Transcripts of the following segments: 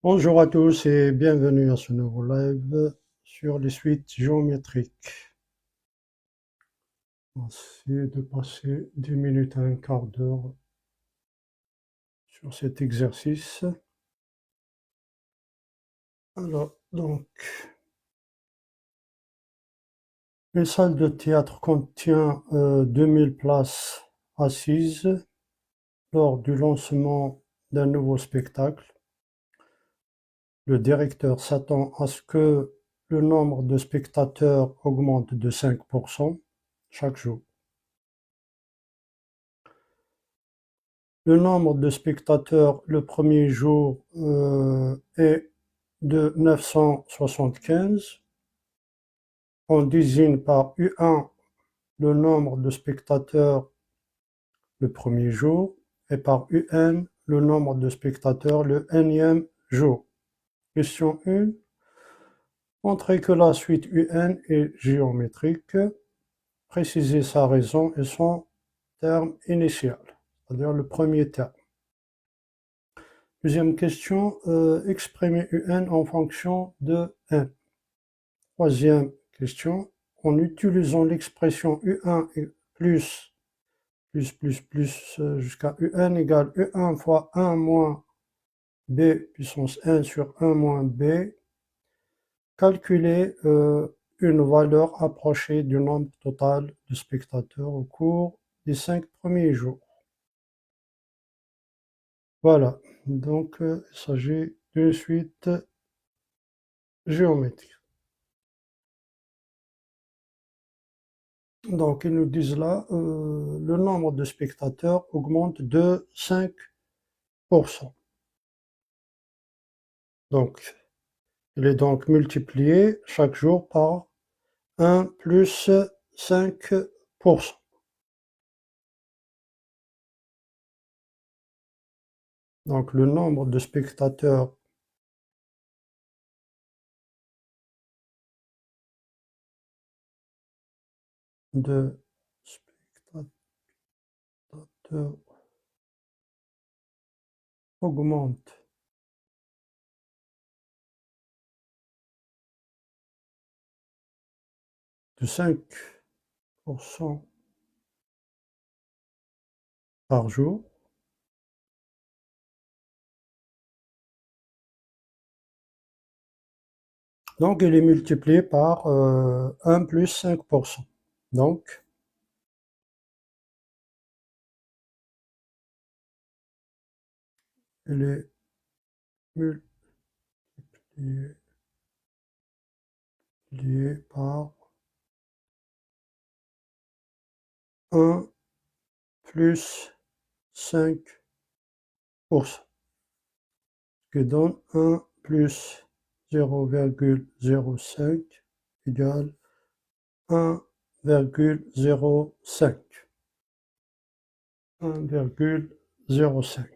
Bonjour à tous et bienvenue à ce nouveau live sur les suites géométriques. On va essayer de passer 10 minutes à un quart d'heure sur cet exercice. Alors, donc, une salle de théâtre contient 2000 places assises lors du lancement d'un nouveau spectacle. Le directeur s'attend à ce que le nombre de spectateurs augmente de 5% chaque jour. Le nombre de spectateurs le premier jour est de 975. On désigne par U1 le nombre de spectateurs le premier jour et par UN le nombre de spectateurs le nème jour. Question 1. Montrer que la suite UN est géométrique. Préciser sa raison et son terme initial, c'est-à-dire le premier terme. Deuxième question, exprimer UN en fonction de n. Troisième question, en utilisant l'expression U1 plus jusqu'à UN égale U1 fois 1 moins B puissance n sur 1 moins B, calculer une valeur approchée du nombre total de spectateurs au cours des 5 premiers jours. Voilà, donc il s'agit d'une suite géométrique. Donc, ils nous disent là, le nombre de spectateurs augmente de 5%. Donc, il est donc multiplié chaque jour par 1 plus 5%. Donc, le nombre de spectateurs augmente de 5% par jour. Donc, il est multiplié par 1 plus 5%. Donc, il est multiplié par 1 plus 5%, qui donne 1 plus 0,05 égale 1,05. 1,05.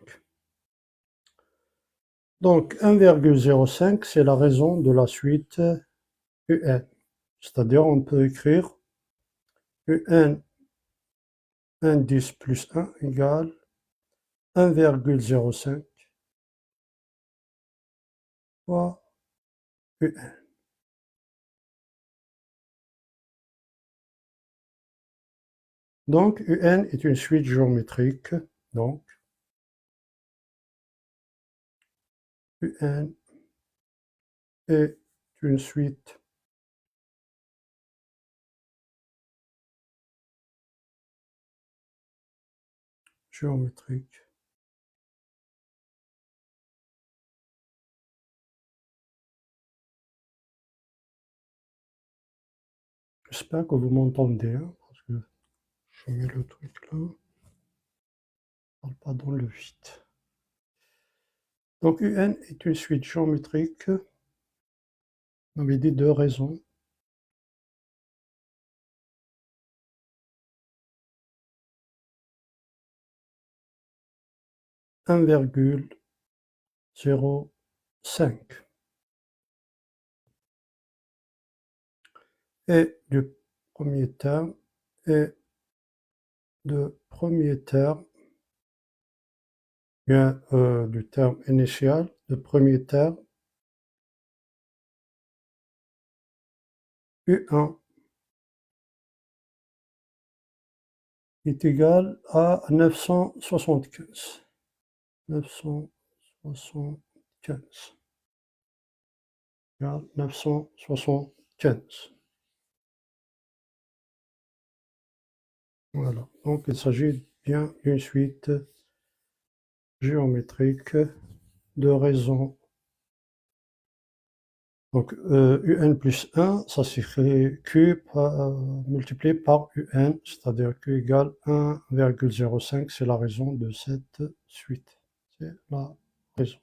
Donc 1,05, c'est la raison de la suite UN. C'est-à-dire on peut écrire UN indice plus 1 égale 1,05 fois UN. Donc UN est une suite géométrique. Donc UN est une suite géométrique. J'espère que vous m'entendez, hein, parce que je mets le truc là. Je parle pas dans le vide. Donc UN est une suite géométrique. On avait dit deux raisons. « 1,05 » et du premier terme et de premier terme, bien du terme initial le premier terme, U1 est égal à 975. 975. 975. Voilà, donc il s'agit bien d'une suite géométrique de raisons. Donc UN plus 1, ça s'écrit Q multiplié par UN, c'est-à-dire Q égale 1,05, c'est la raison de cette suite. C'est la raison.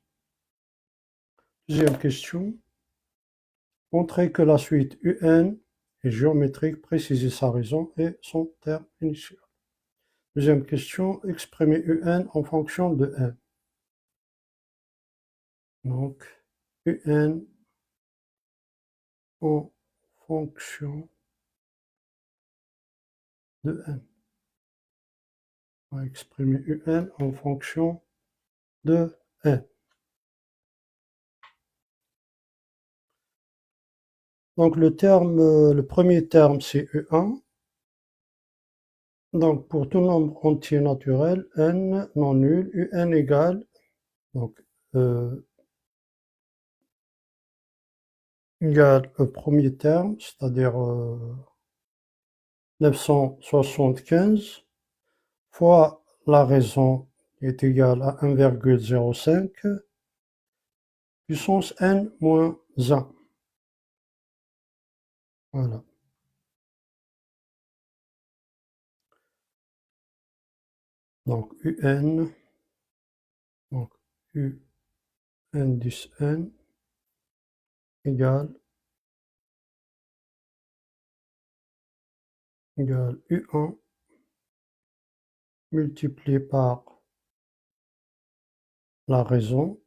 Deuxième question. Montrer que la suite UN est géométrique, préciser sa raison et son terme initial. Deuxième question, exprimer UN en fonction de N. Donc, UN en fonction de N. On va exprimer UN en fonction de N. Donc, le premier terme, c'est U1. Donc, pour tout nombre entier naturel, N non nul, UN égale, donc, égale le premier terme, c'est-à-dire 975, fois la raison est égale à 1,05, puissance n moins 1. Voilà. Donc UN, donc U indice n égale U1 multiplié par la raison.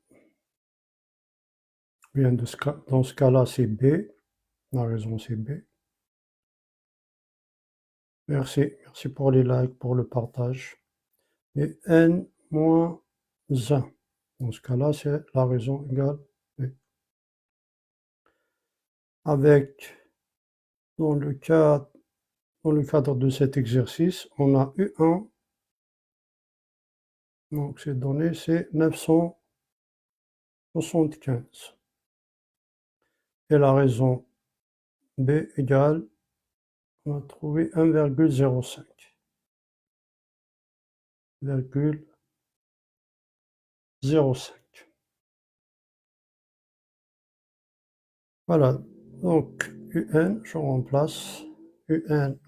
Bien dans ce cas-là, c'est B. La raison, c'est B. Merci pour les likes, pour le partage. Et n moins 1. Dans ce cas-là, c'est la raison égale B. Avec, dans le cadre de cet exercice, on a U1. Donc, cette donnée, c'est 975. Et la raison B égale, on a trouvé 1,05. 0,05. Voilà, donc UN, je remplace UN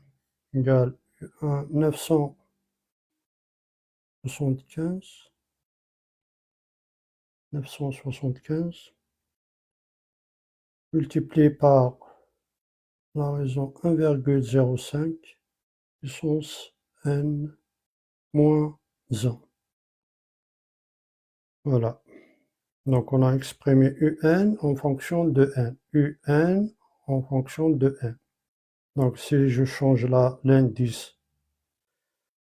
égale UN 975 multiplié par la raison 1,05 puissance n moins 1. Voilà. Donc on a exprimé UN en fonction de n. UN en fonction de n. Donc si je change là l'indice,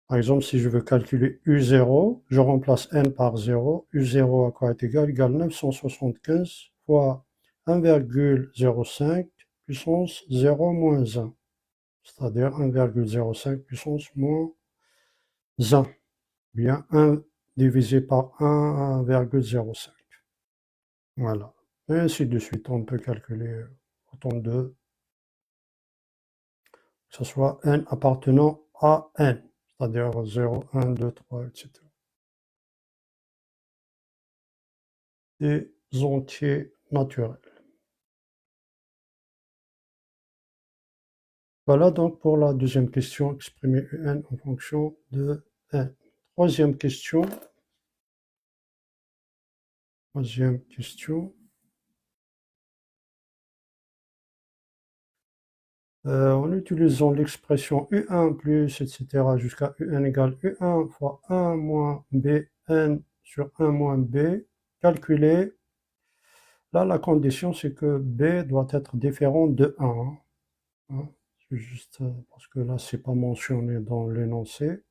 par exemple si je veux calculer U0, je remplace n par 0. U0 à quoi est égal? Égal 975 fois 1,05 puissance 0 moins 1. C'est-à-dire 1,05 puissance moins 1. Bien 1 divisé par 1,05. Voilà. Et ainsi de suite. On peut calculer autant de, que ce soit n appartenant à n, c'est-à-dire 0, 1, 2, 3, etc. Des entiers naturels. Voilà donc pour la deuxième question, exprimer un en fonction de n. Troisième question. Troisième question. En utilisant l'expression U1 plus, etc. jusqu'à UN égale U1 fois 1 moins BN sur 1 moins B, calculer. Là, la condition, c'est que B doit être différent de 1. Hein. C'est juste parce que là, c'est pas mentionné dans l'énoncé,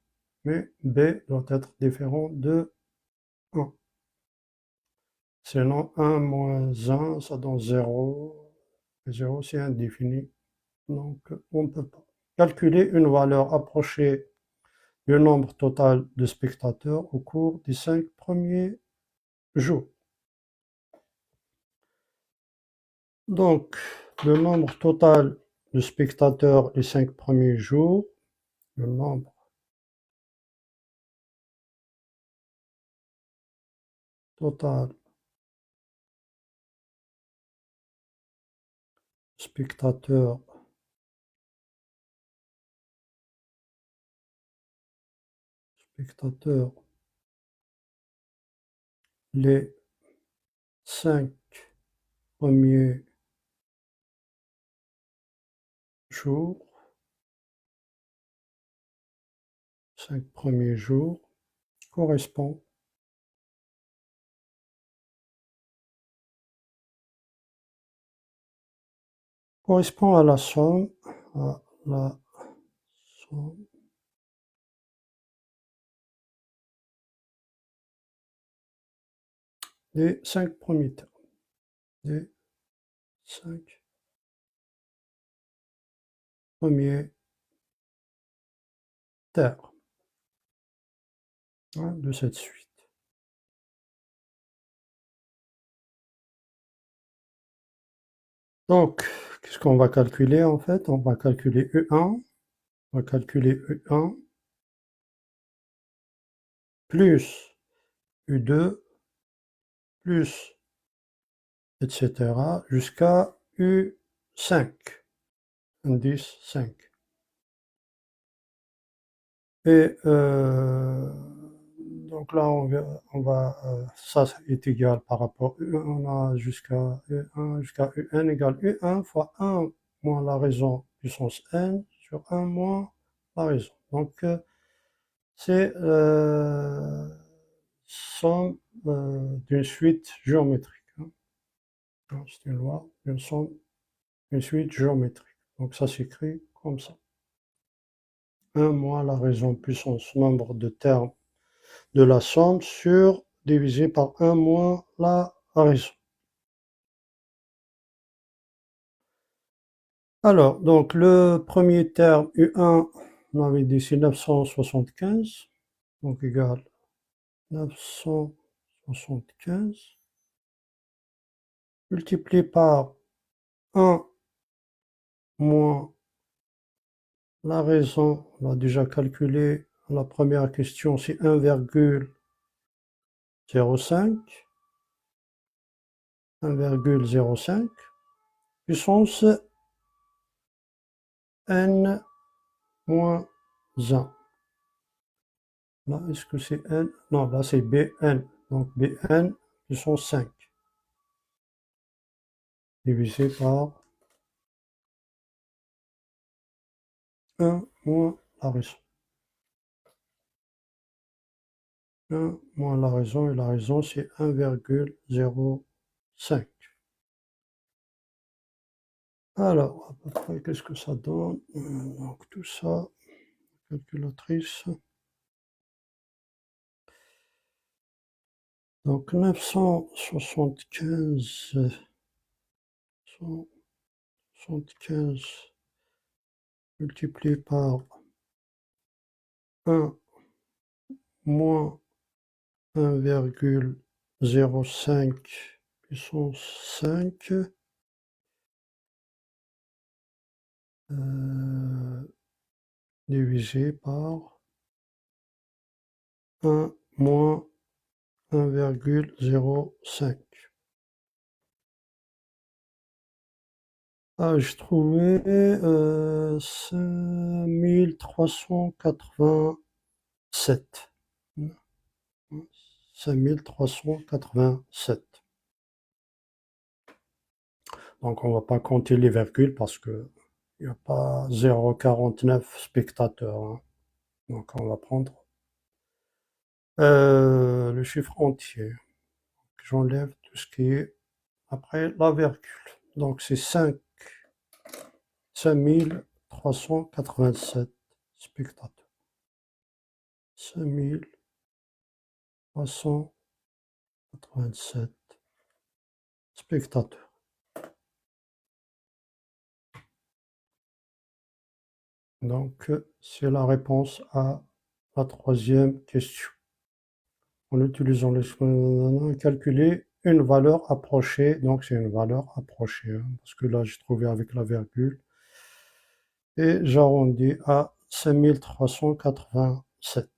mais B doit être différent de 1. Sinon, 1 moins 1, ça donne 0. Et 0, c'est indéfini. Donc, on ne peut pas. Calculer une valeur approchée du nombre total de spectateurs au cours des 5 premiers jours. Donc, le nombre total de spectateurs les 5 premiers jours, le nombre total spectateurs les 5 premiers jours, 5 premiers jours correspond à la somme des 5 premiers termes. Des 5 premiers termes de cette suite. Donc, qu'est-ce qu'on va calculer en fait? On va calculer E1. On va calculer E1 plus U2 plus etc. jusqu'à U5, indice 5. Et donc là, on va ça est égal par rapport à U1, on a jusqu'à U1 jusqu'à UN égale U1 fois 1 moins la raison puissance n sur 1 moins la raison. Donc c'est somme d'une suite géométrique. C'est une loi d'une somme, une suite géométrique. Donc ça s'écrit comme ça. 1 moins la raison puissance nombre de termes de la somme sur divisé par 1 moins la raison. Alors, donc le premier terme U1, on avait dit c'est 975, donc égal 975, multiplié par 1 moins la raison, on a déjà calculé la première question, c'est 1,05, 1,05, puissance n moins 1. Là, est-ce que c'est n? Non, là c'est Bn. Donc Bn puissance 5. Divisé par 1 moins la raison. 1 moins la raison, et la raison c'est 1,05. Alors, à peu près, qu'est-ce que ça donne? Donc tout ça, calculatrice. Donc 975 multiplié par 1 moins 1,05 puissance 5 divisé par 1 moins 1,05. Ah, j'ai trouvé 5387. 5387. Donc on va pas compter les virgules parce que il n'y a pas 0,49 spectateurs, hein. Donc on va prendre le chiffre entier. J'enlève tout ce qui est après la virgule. Donc c'est 5387 spectateurs. 5387 spectateurs. Donc, c'est la réponse à la troisième question. En utilisant l'expression, calculer une valeur approchée. Donc, c'est une valeur approchée, hein, parce que là, j'ai trouvé avec la virgule. Et j'arrondis à 5387.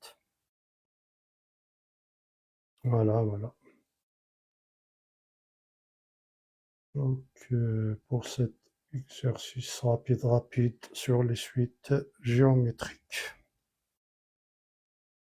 Voilà, voilà. Donc, pour cet exercice rapide sur les suites géométriques.